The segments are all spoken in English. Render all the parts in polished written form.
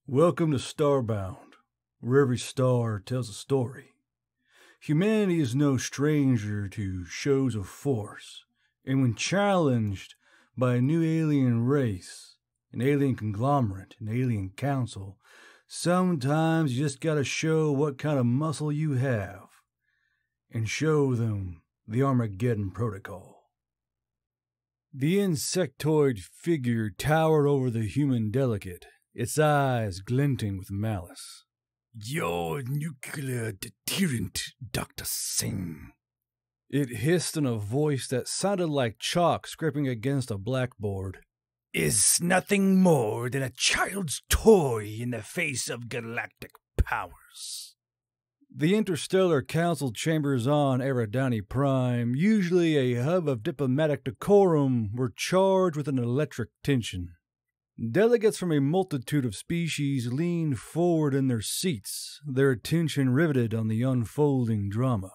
Welcome to Starbound, where every star tells a story. Humanity is no stranger to shows of force, and when challenged by a new alien race, an alien conglomerate, an alien council, sometimes you just gotta show what kind of muscle you have, and show them the Armageddon Protocol. The insectoid figure towered over the human delegate, its eyes glinting with malice. "Your nuclear deterrent, Dr. Singh." It hissed in a voice that sounded like chalk scraping against a blackboard. "Is nothing more than a child's toy in the face of galactic powers." The Interstellar Council chambers on Eridani Prime, usually a hub of diplomatic decorum, were charged with an electric tension. Delegates from a multitude of species leaned forward in their seats, their attention riveted on the unfolding drama.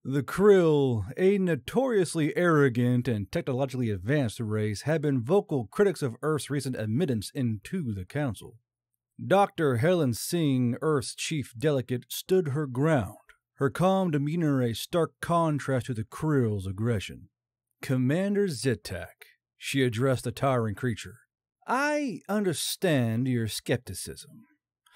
The Krill, a notoriously arrogant and technologically advanced race, had been vocal critics of Earth's recent admittance into the Council. Dr. Helen Singh, Earth's chief delegate, stood her ground, her calm demeanor a stark contrast to the Krill's aggression. "Commander Zitak," she addressed the towering creature, "I understand your skepticism.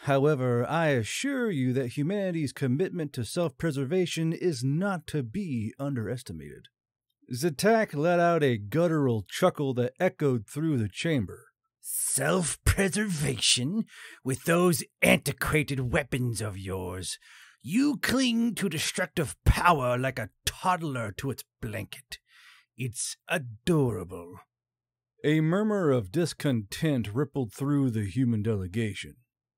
However, I assure you that humanity's commitment to self-preservation is not to be underestimated." Zitak let out a guttural chuckle that echoed through the chamber. "Self-preservation? With those antiquated weapons of yours, you cling to destructive power like a toddler to its blanket. It's adorable." A murmur of discontent rippled through the human delegation.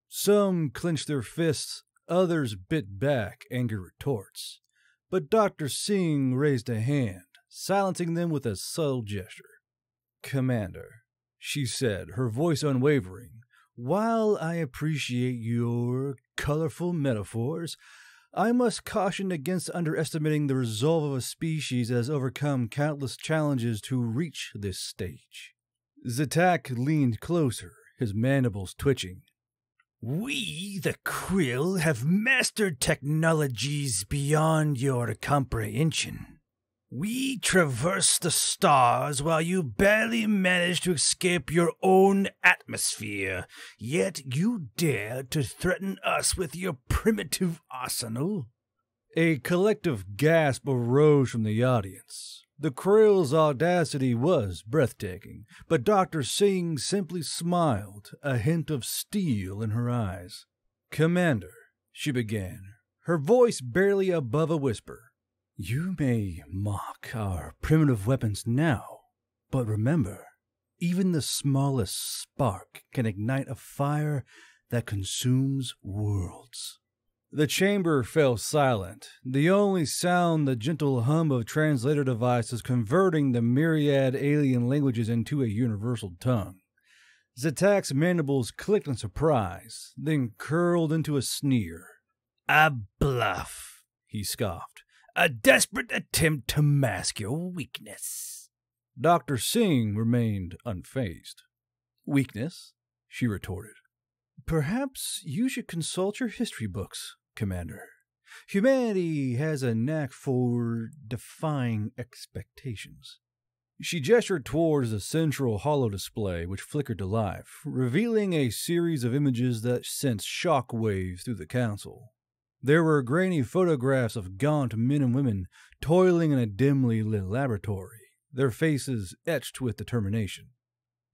Some clenched their fists, others bit back angry retorts. But Dr. Singh raised a hand, silencing them with a subtle gesture. "Commander," she said, her voice unwavering, "while I appreciate your colorful metaphors, I must caution against underestimating the resolve of a species that has overcome countless challenges to reach this stage." Zitak leaned closer, his mandibles twitching. "We, the Krill, have mastered technologies beyond your comprehension. We traverse the stars while you barely manage to escape your own atmosphere, yet you dare to threaten us with your primitive arsenal." A collective gasp arose from the audience. The Krill's audacity was breathtaking, but Dr. Singh simply smiled, a hint of steel in her eyes. "Commander," she began, her voice barely above a whisper, "you may mock our primitive weapons now, but remember, even the smallest spark can ignite a fire that consumes worlds." The chamber fell silent, the only sound the gentle hum of translator devices converting the myriad alien languages into a universal tongue. Zitak's mandibles clicked in surprise, then curled into a sneer. "A bluff," he scoffed. "A desperate attempt to mask your weakness." Dr. Singh remained unfazed. "Weakness?" she retorted. "Perhaps you should consult your history books, Commander. Humanity has a knack for defying expectations." She gestured towards the central holo display, which flickered to life, revealing a series of images that sent shock waves through the council. There were grainy photographs of gaunt men and women toiling in a dimly lit laboratory, their faces etched with determination.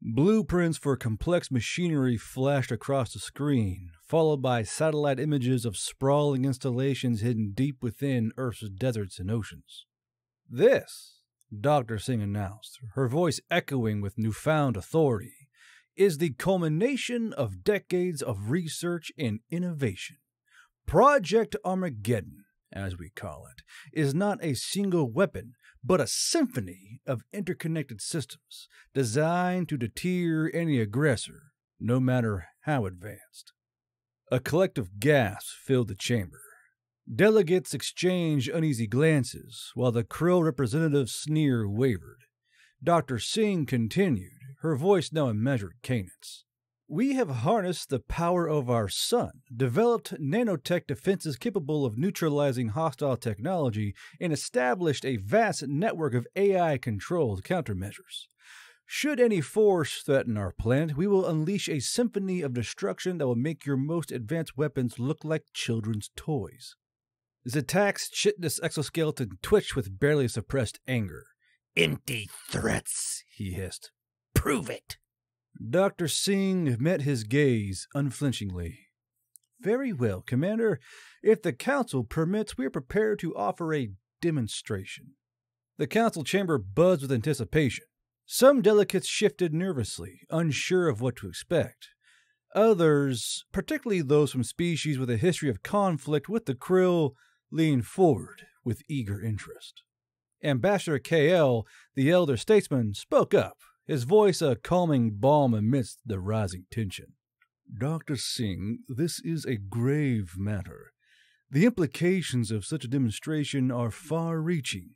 Blueprints for complex machinery flashed across the screen, followed by satellite images of sprawling installations hidden deep within Earth's deserts and oceans. "This," Dr. Singh announced, her voice echoing with newfound authority, "is the culmination of decades of research and innovation. Project Armageddon, as we call it, is not a single weapon, but a symphony of interconnected systems designed to deter any aggressor, no matter how advanced." A collective gasp filled the chamber. Delegates exchanged uneasy glances, while the Krill representative's sneer wavered. Dr. Singh continued, her voice now in measured cadence. We have harnessed the power of our sun, developed nanotech defenses capable of neutralizing hostile technology, and established a vast network of AI-controlled countermeasures. Should any force threaten our planet, we will unleash a symphony of destruction that will make your most advanced weapons look like children's toys. Zatak's chitinous exoskeleton twitched with barely suppressed anger. Empty threats, he hissed. Prove it. Dr. Singh met his gaze unflinchingly. Very well, Commander. If the Council permits, we are prepared to offer a demonstration. The Council chamber buzzed with anticipation. Some delegates shifted nervously, unsure of what to expect. Others, particularly those from species with a history of conflict with the Krill, leaned forward with eager interest. Ambassador KL, the elder statesman, spoke up, his voice a calming balm amidst the rising tension. Dr. Singh, this is a grave matter. The implications of such a demonstration are far-reaching.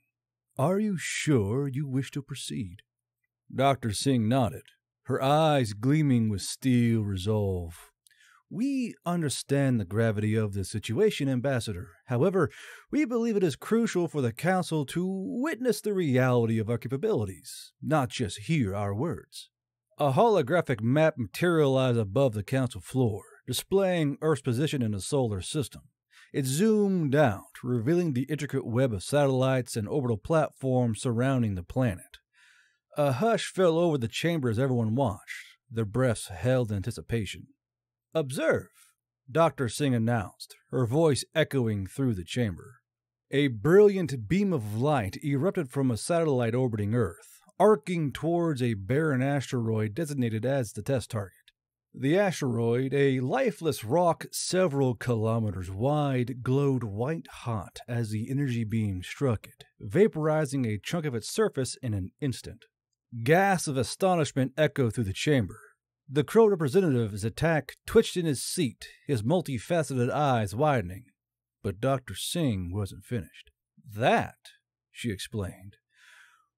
Are you sure you wish to proceed? Dr. Singh nodded, her eyes gleaming with steel resolve. We understand the gravity of the situation, Ambassador. However, we believe it is crucial for the Council to witness the reality of our capabilities, not just hear our words. A holographic map materialized above the Council floor, displaying Earth's position in the solar system. It zoomed out, revealing the intricate web of satellites and orbital platforms surrounding the planet. A hush fell over the chamber as everyone watched, their breaths held in anticipation. Observe, Dr. Singh announced, her voice echoing through the chamber. A brilliant beam of light erupted from a satellite orbiting Earth, arcing towards a barren asteroid designated as the test target. The asteroid, a lifeless rock several kilometers wide, glowed white-hot as the energy beam struck it, vaporizing a chunk of its surface in an instant. Gasps of astonishment echoed through the chamber. The Krill representative, Zatak, twitched in his seat, his multifaceted eyes widening. But Dr. Singh wasn't finished. That, she explained,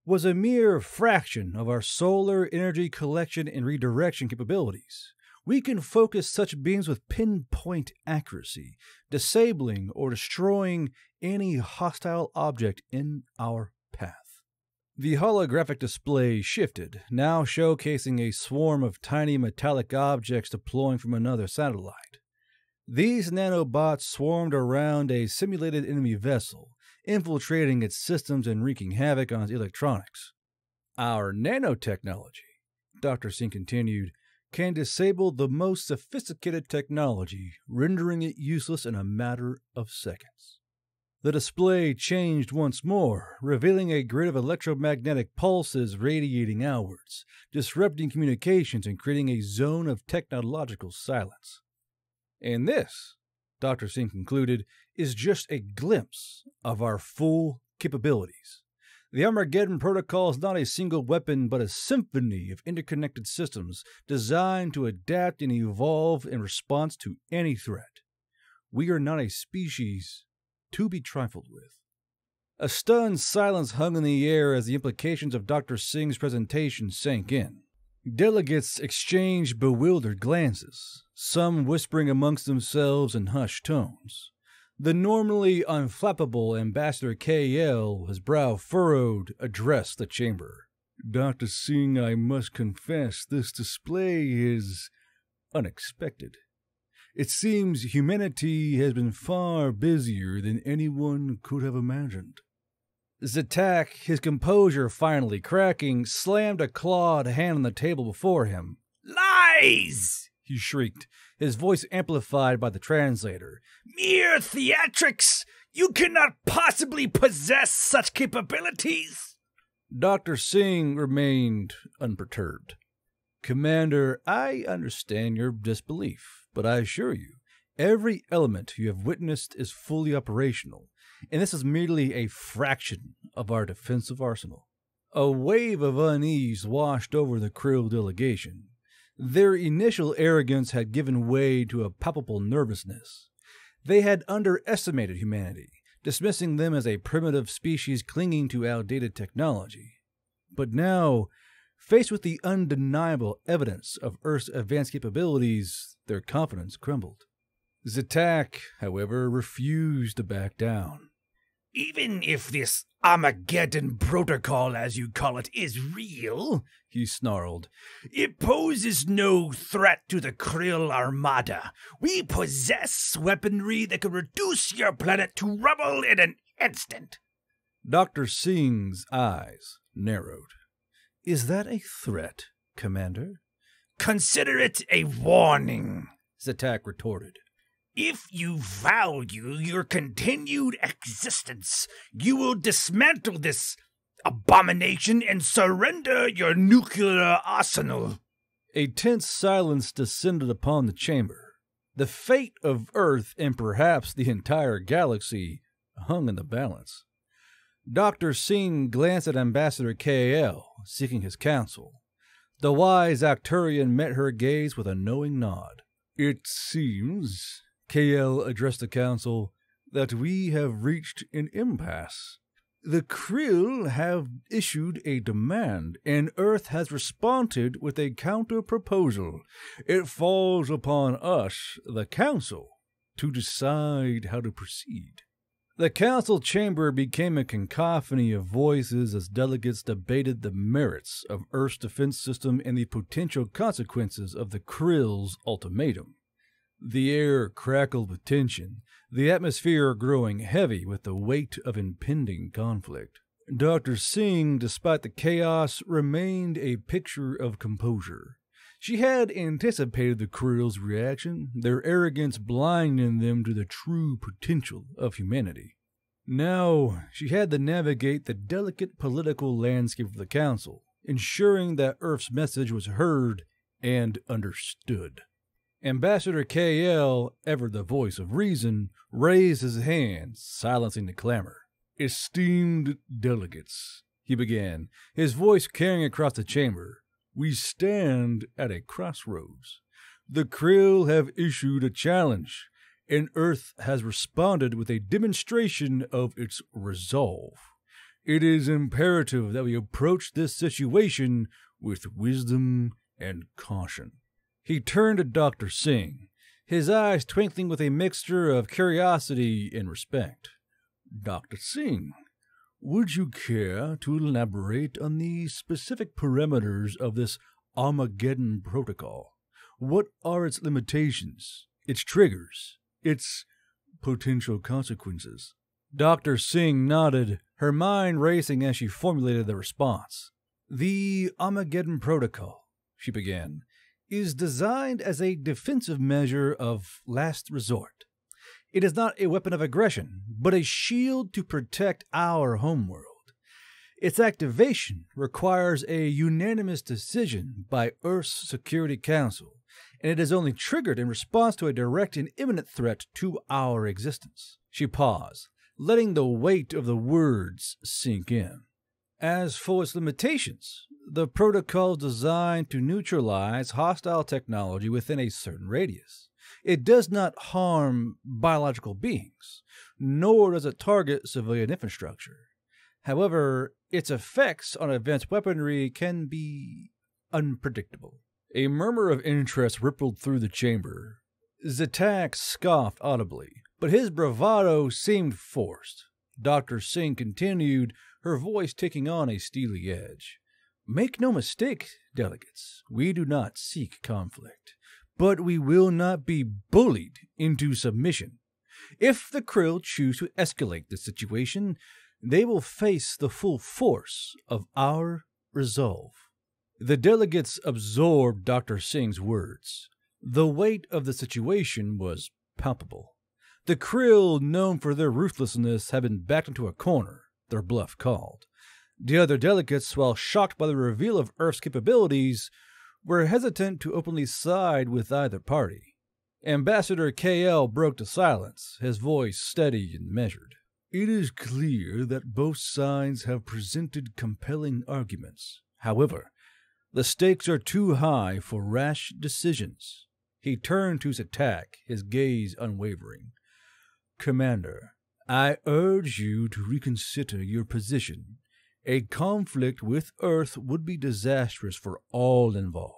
was a mere fraction of our solar energy collection and redirection capabilities. We can focus such beams with pinpoint accuracy, disabling or destroying any hostile object in our path. The holographic display shifted, now showcasing a swarm of tiny metallic objects deploying from another satellite. These nanobots swarmed around a simulated enemy vessel, infiltrating its systems and wreaking havoc on its electronics. Our nanotechnology, Dr. Singh continued, can disable the most sophisticated technology, rendering it useless in a matter of seconds. The display changed once more, revealing a grid of electromagnetic pulses radiating outwards, disrupting communications and creating a zone of technological silence. And this, Dr. Singh concluded, is just a glimpse of our full capabilities. The Armageddon protocol is not a single weapon, but a symphony of interconnected systems designed to adapt and evolve in response to any threat. We are not a species to be trifled with. A stunned silence hung in the air as the implications of Dr. Singh's presentation sank in. Delegates exchanged bewildered glances, some whispering amongst themselves in hushed tones. The normally unflappable Ambassador KL, his brow furrowed, addressed the chamber. Dr. Singh, I must confess, this display is unexpected. It seems humanity has been far busier than anyone could have imagined. Zatak, his composure finally cracking, slammed a clawed hand on the table before him. Lies! He shrieked, his voice amplified by the translator. Mere theatrics! You cannot possibly possess such capabilities! Dr. Singh remained unperturbed. Commander, I understand your disbelief, but I assure you, every element you have witnessed is fully operational, and this is merely a fraction of our defensive arsenal. A wave of unease washed over the Krill delegation. Their initial arrogance had given way to a palpable nervousness. They had underestimated humanity, dismissing them as a primitive species clinging to outdated technology. But now, Faced with the undeniable evidence of Earth's advanced capabilities, their confidence crumbled. Zatak, however, refused to back down. Even if this Armageddon protocol, as you call it, is real, he snarled, it poses no threat to the Krill armada. We possess weaponry that could reduce your planet to rubble in an instant. Dr. Singh's eyes narrowed. Is that a threat, Commander? Consider it a warning, Zatak retorted. If you value your continued existence, you will dismantle this abomination and surrender your nuclear arsenal. A tense silence descended upon the chamber. The fate of Earth and perhaps the entire galaxy hung in the balance. Dr. Singh glanced at Ambassador KL, seeking his counsel. The wise Arcturian met her gaze with a knowing nod. It seems, KL addressed the council, that we have reached an impasse. The Krill have issued a demand, and Earth has responded with a counter-proposal. It falls upon us, the council, to decide how to proceed. The council chamber became a cacophony of voices as delegates debated the merits of Earth's defense system and the potential consequences of the Krill's ultimatum. The air crackled with tension, the atmosphere growing heavy with the weight of impending conflict. Dr. Singh, despite the chaos, remained a picture of composure. She had anticipated the Krill's reaction, their arrogance blinding them to the true potential of humanity. Now she had to navigate the delicate political landscape of the Council, ensuring that Earth's message was heard and understood. Ambassador KL, ever the voice of reason, raised his hand, silencing the clamor. Esteemed delegates, he began, his voice carrying across the chamber. We stand at a crossroads. The Krill have issued a challenge, and Earth has responded with a demonstration of its resolve. It is imperative that we approach this situation with wisdom and caution. He turned to Dr. Singh, his eyes twinkling with a mixture of curiosity and respect. Dr. Singh, would you care to elaborate on the specific parameters of this Armageddon protocol? What are its limitations, its triggers, its potential consequences? Dr. Singh nodded, her mind racing as she formulated the response. The Armageddon protocol, she began, is designed as a defensive measure of last resort. It is not a weapon of aggression, but a shield to protect our homeworld. Its activation requires a unanimous decision by Earth's Security Council, and it is only triggered in response to a direct and imminent threat to our existence. She paused, letting the weight of the words sink in. As for its limitations, the protocol is designed to neutralize hostile technology within a certain radius. It does not harm biological beings, nor does it target civilian infrastructure. However, its effects on advanced weaponry can be unpredictable. A murmur of interest rippled through the chamber. Zatak scoffed audibly, but his bravado seemed forced. Dr. Singh continued, her voice taking on a steely edge. Make no mistake, delegates, we do not seek conflict. But we will not be bullied into submission. If the Krill choose to escalate the situation, they will face the full force of our resolve. The delegates absorbed Dr. Singh's words. The weight of the situation was palpable. The Krill, known for their ruthlessness, had been backed into a corner, their bluff called. The other delegates, while shocked by the reveal of Earth's capabilities, were hesitant to openly side with either party. Ambassador KL broke the silence, his voice steady and measured. It is clear that both sides have presented compelling arguments. However, the stakes are too high for rash decisions. He turned to his attack, his gaze unwavering. Commander, I urge you to reconsider your position. A conflict with Earth would be disastrous for all involved.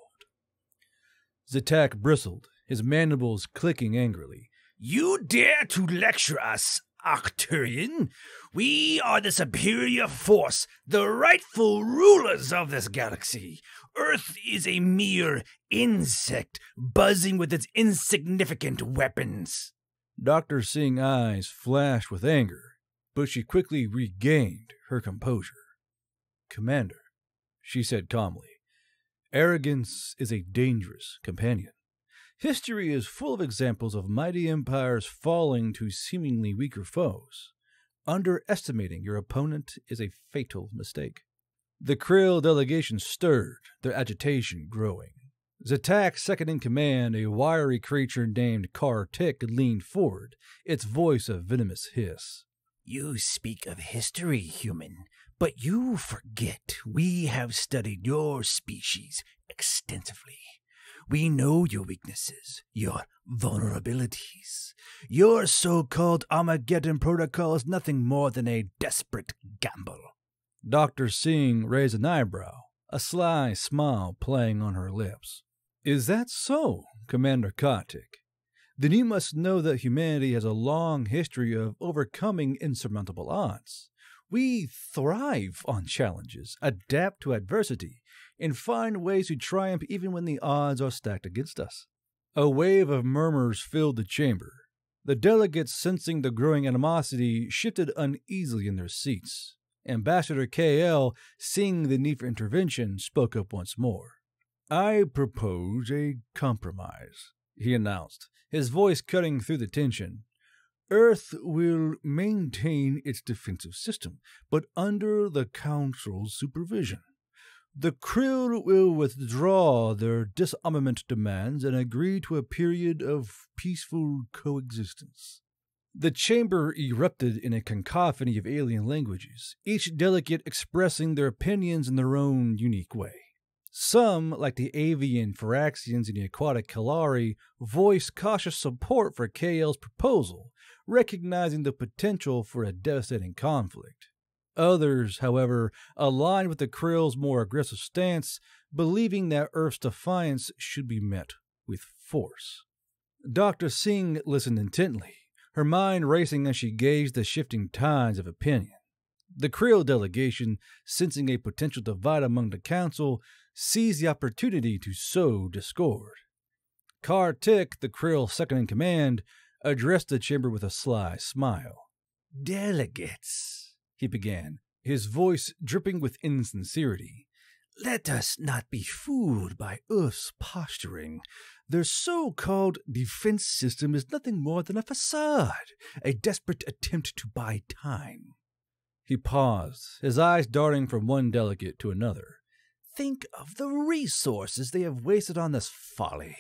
Zatak bristled, his mandibles clicking angrily. You dare to lecture us, Arcturian? We are the superior force, the rightful rulers of this galaxy. Earth is a mere insect, buzzing with its insignificant weapons. Dr. Singh's eyes flashed with anger, but she quickly regained her composure. Commander, she said calmly, arrogance is a dangerous companion. History is full of examples of mighty empires falling to seemingly weaker foes. Underestimating your opponent is a fatal mistake. The Krill delegation stirred, their agitation growing. Zatak's second-in-command, a wiry creature named Kartik, leaned forward, its voice a venomous hiss. You speak of history, human, but you forget we have studied your species extensively. We know your weaknesses, your vulnerabilities. Your so-called Armageddon protocol is nothing more than a desperate gamble. Dr. Singh raised an eyebrow, a sly smile playing on her lips. Is that so, Commander Kartik? Then you must know that humanity has a long history of overcoming insurmountable odds. We thrive on challenges, adapt to adversity, and find ways to triumph even when the odds are stacked against us. A wave of murmurs filled the chamber. The delegates, sensing the growing animosity, shifted uneasily in their seats. Ambassador KL, seeing the need for intervention, spoke up once more. I propose a compromise, he announced, his voice cutting through the tension. Earth will maintain its defensive system, but under the Council's supervision. The Krill will withdraw their disarmament demands and agree to a period of peaceful coexistence. The chamber erupted in a cacophony of alien languages, each delegate expressing their opinions in their own unique way. Some, like the avian Phyraxians and the aquatic Kalari, voiced cautious support for KL's proposal, recognizing the potential for a devastating conflict. Others, however, aligned with the Krill's more aggressive stance, believing that Earth's defiance should be met with force. Dr. Singh listened intently, her mind racing as she gauged the shifting tides of opinion. The Krill delegation, sensing a potential divide among the council, seized the opportunity to sow discord. Kartik, the Krill second-in-command, addressed the chamber with a sly smile. Delegates, he began, his voice dripping with insincerity. Let us not be fooled by Earth's posturing. Their so-called defense system is nothing more than a facade, a desperate attempt to buy time. He paused, his eyes darting from one delegate to another. Think of the resources they have wasted on this folly.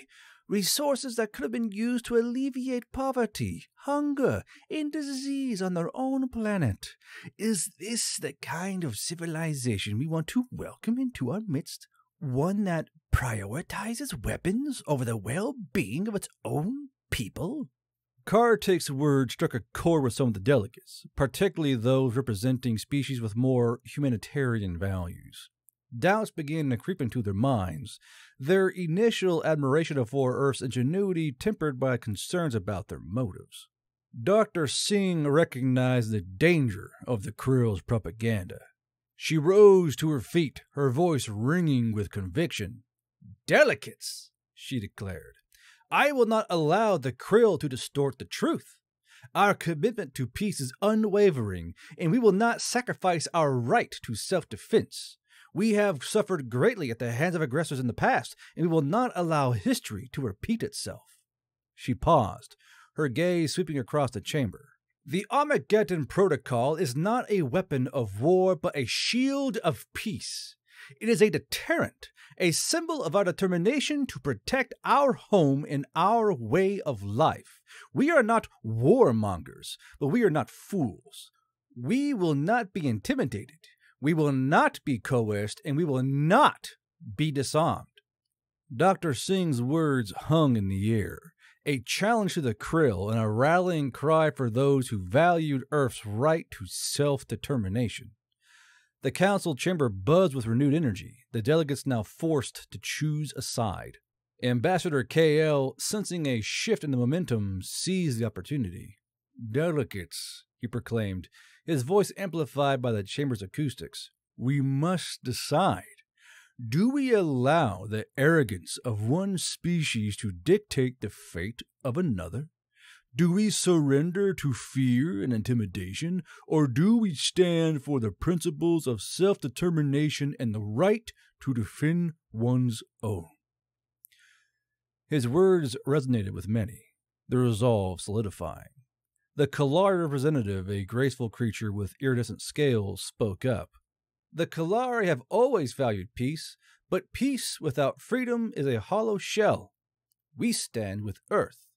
Resources that could have been used to alleviate poverty, hunger, and disease on their own planet. Is this the kind of civilization we want to welcome into our midst? One that prioritizes weapons over the well-being of its own people? Kartik's words struck a chord with some of the delegates, particularly those representing species with more humanitarian values. Doubts began to creep into their minds, their initial admiration for Earth's ingenuity tempered by concerns about their motives. Dr. Singh recognized the danger of the Krill's propaganda. She rose to her feet, her voice ringing with conviction. "Delegates," she declared, "I will not allow the Krill to distort the truth. Our commitment to peace is unwavering, and we will not sacrifice our right to self-defense. We have suffered greatly at the hands of aggressors in the past, and we will not allow history to repeat itself." She paused, her gaze sweeping across the chamber. "The Armageddon Protocol is not a weapon of war, but a shield of peace. It is a deterrent, a symbol of our determination to protect our home and our way of life. We are not warmongers, but we are not fools. We will not be intimidated. We will not be coerced, and we will not be disarmed." Dr. Singh's words hung in the air, a challenge to the Krill and a rallying cry for those who valued Earth's right to self-determination. The council chamber buzzed with renewed energy, the delegates now forced to choose a side. Ambassador KL, sensing a shift in the momentum, seized the opportunity. "Delegates," he proclaimed, his voice amplified by the chamber's acoustics, "we must decide. Do we allow the arrogance of one species to dictate the fate of another? Do we surrender to fear and intimidation, or do we stand for the principles of self-determination and the right to defend one's own?" His words resonated with many, the resolve solidifying. The Kalari representative, a graceful creature with iridescent scales, spoke up. "The Kalari have always valued peace, but peace without freedom is a hollow shell. We stand with Earth."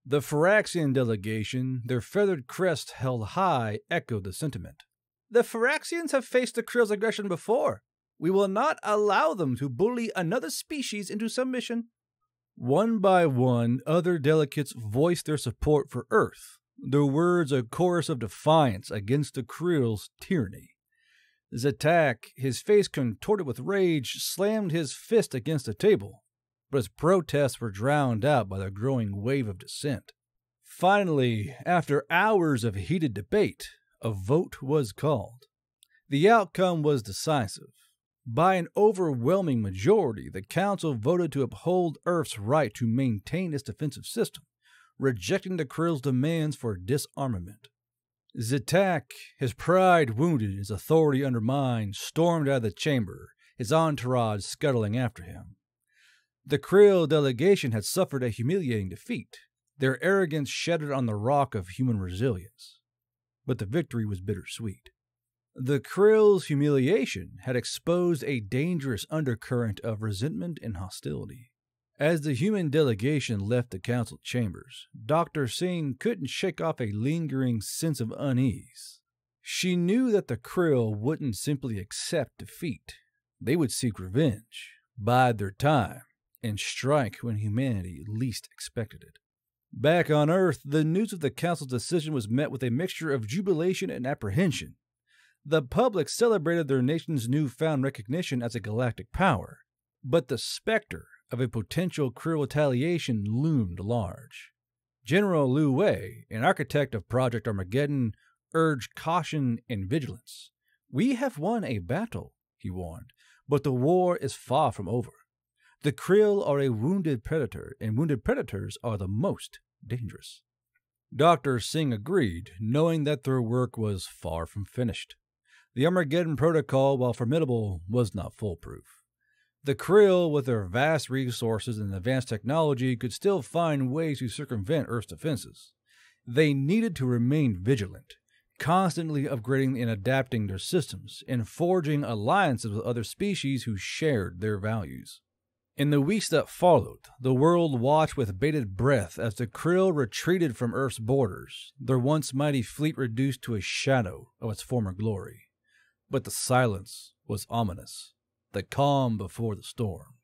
The Phyraxian delegation, their feathered crest held high, echoed the sentiment. "The Phyraxians have faced the Krill's aggression before. We will not allow them to bully another species into submission." One by one, other delegates voiced their support for Earth, their words a chorus of defiance against the Krill's tyranny. Zatak, his face contorted with rage, slammed his fist against the table, but his protests were drowned out by the growing wave of dissent. Finally, after hours of heated debate, a vote was called. The outcome was decisive. By an overwhelming majority, the Council voted to uphold Earth's right to maintain its defensive system, rejecting the Krill's demands for disarmament. Zatak, his pride wounded, his authority undermined, stormed out of the chamber, his entourage scuttling after him. The Krill delegation had suffered a humiliating defeat, their arrogance shattered on the rock of human resilience. But the victory was bittersweet. The Krill's humiliation had exposed a dangerous undercurrent of resentment and hostility. As the human delegation left the council chambers, Dr. Singh couldn't shake off a lingering sense of unease. She knew that the Krill wouldn't simply accept defeat. They would seek revenge, bide their time, and strike when humanity least expected it. Back on Earth, the news of the council's decision was met with a mixture of jubilation and apprehension. The public celebrated their nation's newfound recognition as a galactic power, but the specter of a potential Krill retaliation loomed large. General Liu Wei, an architect of Project Armageddon, urged caution and vigilance. "We have won a battle," he warned, "but the war is far from over. The Krill are a wounded predator, and wounded predators are the most dangerous." Dr. Singh agreed, knowing that their work was far from finished. The Armageddon protocol, while formidable, was not foolproof. The Krill, with their vast resources and advanced technology, could still find ways to circumvent Earth's defenses. They needed to remain vigilant, constantly upgrading and adapting their systems, and forging alliances with other species who shared their values. In the weeks that followed, the world watched with bated breath as the Krill retreated from Earth's borders, their once mighty fleet reduced to a shadow of its former glory. But the silence was ominous, the calm before the storm.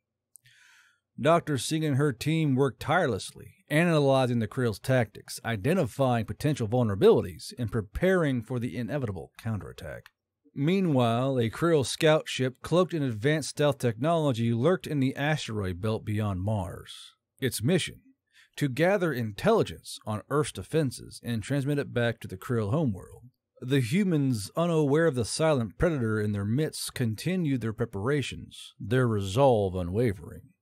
Dr. Singh and her team worked tirelessly, analyzing the Krill's tactics, identifying potential vulnerabilities, and preparing for the inevitable counterattack. Meanwhile, a Krill scout ship cloaked in advanced stealth technology lurked in the asteroid belt beyond Mars. Its mission: to gather intelligence on Earth's defenses and transmit it back to the Krill homeworld. The humans, unaware of the silent predator in their midst, continued their preparations, their resolve unwavering.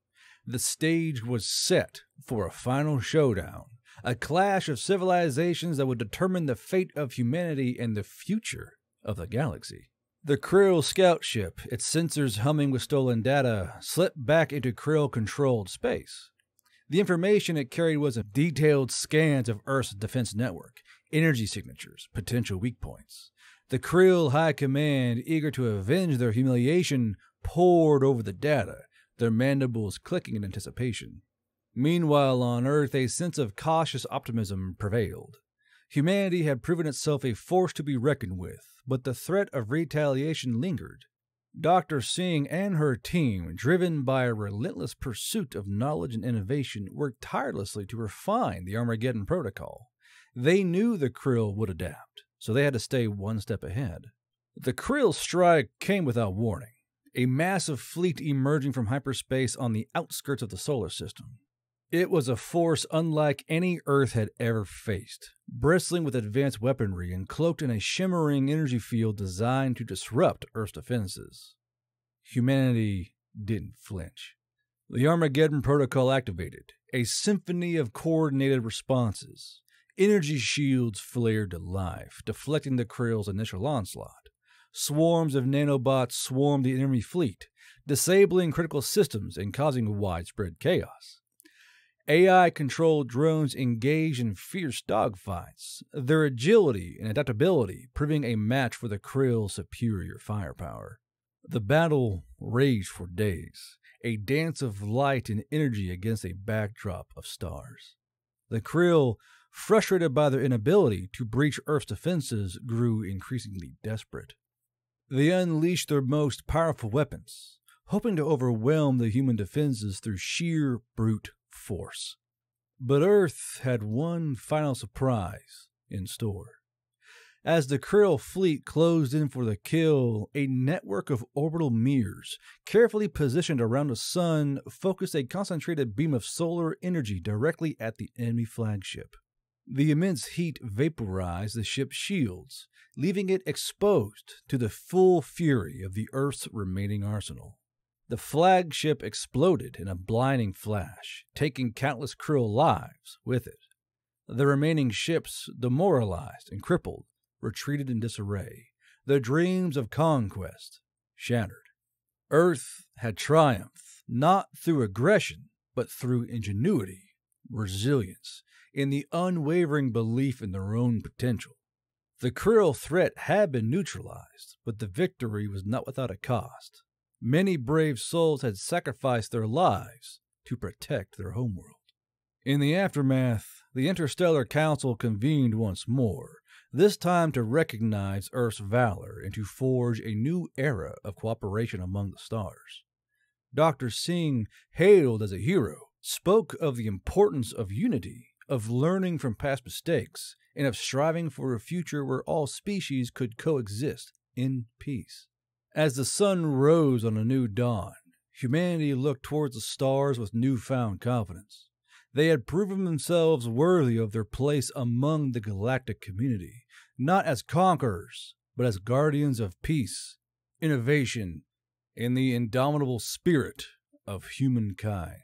The stage was set for a final showdown, a clash of civilizations that would determine the fate of humanity and the future of the galaxy. The Krill scout ship, its sensors humming with stolen data, slipped back into Krill-controlled space. The information it carried was detailed scans of Earth's defense network, energy signatures, potential weak points. The Krill High Command, eager to avenge their humiliation, pored over the data, their mandibles clicking in anticipation. Meanwhile, on Earth, a sense of cautious optimism prevailed. Humanity had proven itself a force to be reckoned with, but the threat of retaliation lingered. Dr. Singh and her team, driven by a relentless pursuit of knowledge and innovation, worked tirelessly to refine the Armageddon protocol. They knew the Krill would adapt, so they had to stay one step ahead. The Krill strike came without warning, a massive fleet emerging from hyperspace on the outskirts of the solar system. It was a force unlike any Earth had ever faced, bristling with advanced weaponry and cloaked in a shimmering energy field designed to disrupt Earth's defenses. Humanity didn't flinch. The Armageddon protocol activated, a symphony of coordinated responses. Energy shields flared to life, deflecting the Krill's initial onslaught. Swarms of nanobots swarmed the enemy fleet, disabling critical systems and causing widespread chaos. AI-controlled drones engaged in fierce dogfights, their agility and adaptability proving a match for the Krill's superior firepower. The battle raged for days, a dance of light and energy against a backdrop of stars. The Krill, frustrated by their inability to breach Earth's defenses, grew increasingly desperate. They unleashed their most powerful weapons, hoping to overwhelm the human defenses through sheer brute force. But Earth had one final surprise in store. As the Krill fleet closed in for the kill, a network of orbital mirrors, carefully positioned around the sun, focused a concentrated beam of solar energy directly at the enemy flagship. The immense heat vaporized the ship's shields, leaving it exposed to the full fury of the Earth's remaining arsenal. The flagship exploded in a blinding flash, taking countless Krill lives with it. The remaining ships, demoralized and crippled, retreated in disarray, their dreams of conquest shattered. Earth had triumphed, not through aggression, but through ingenuity, resilience, and the unwavering belief in their own potential. The Krill threat had been neutralized, but the victory was not without a cost. Many brave souls had sacrificed their lives to protect their homeworld. In the aftermath, the Interstellar Council convened once more, this time to recognize Earth's valor and to forge a new era of cooperation among the stars. Dr. Singh, hailed as a hero, spoke of the importance of unity, of learning from past mistakes, and of striving for a future where all species could coexist in peace. As the sun rose on a new dawn, humanity looked towards the stars with newfound confidence. They had proven themselves worthy of their place among the galactic community, not as conquerors, but as guardians of peace, innovation, and the indomitable spirit of humankind.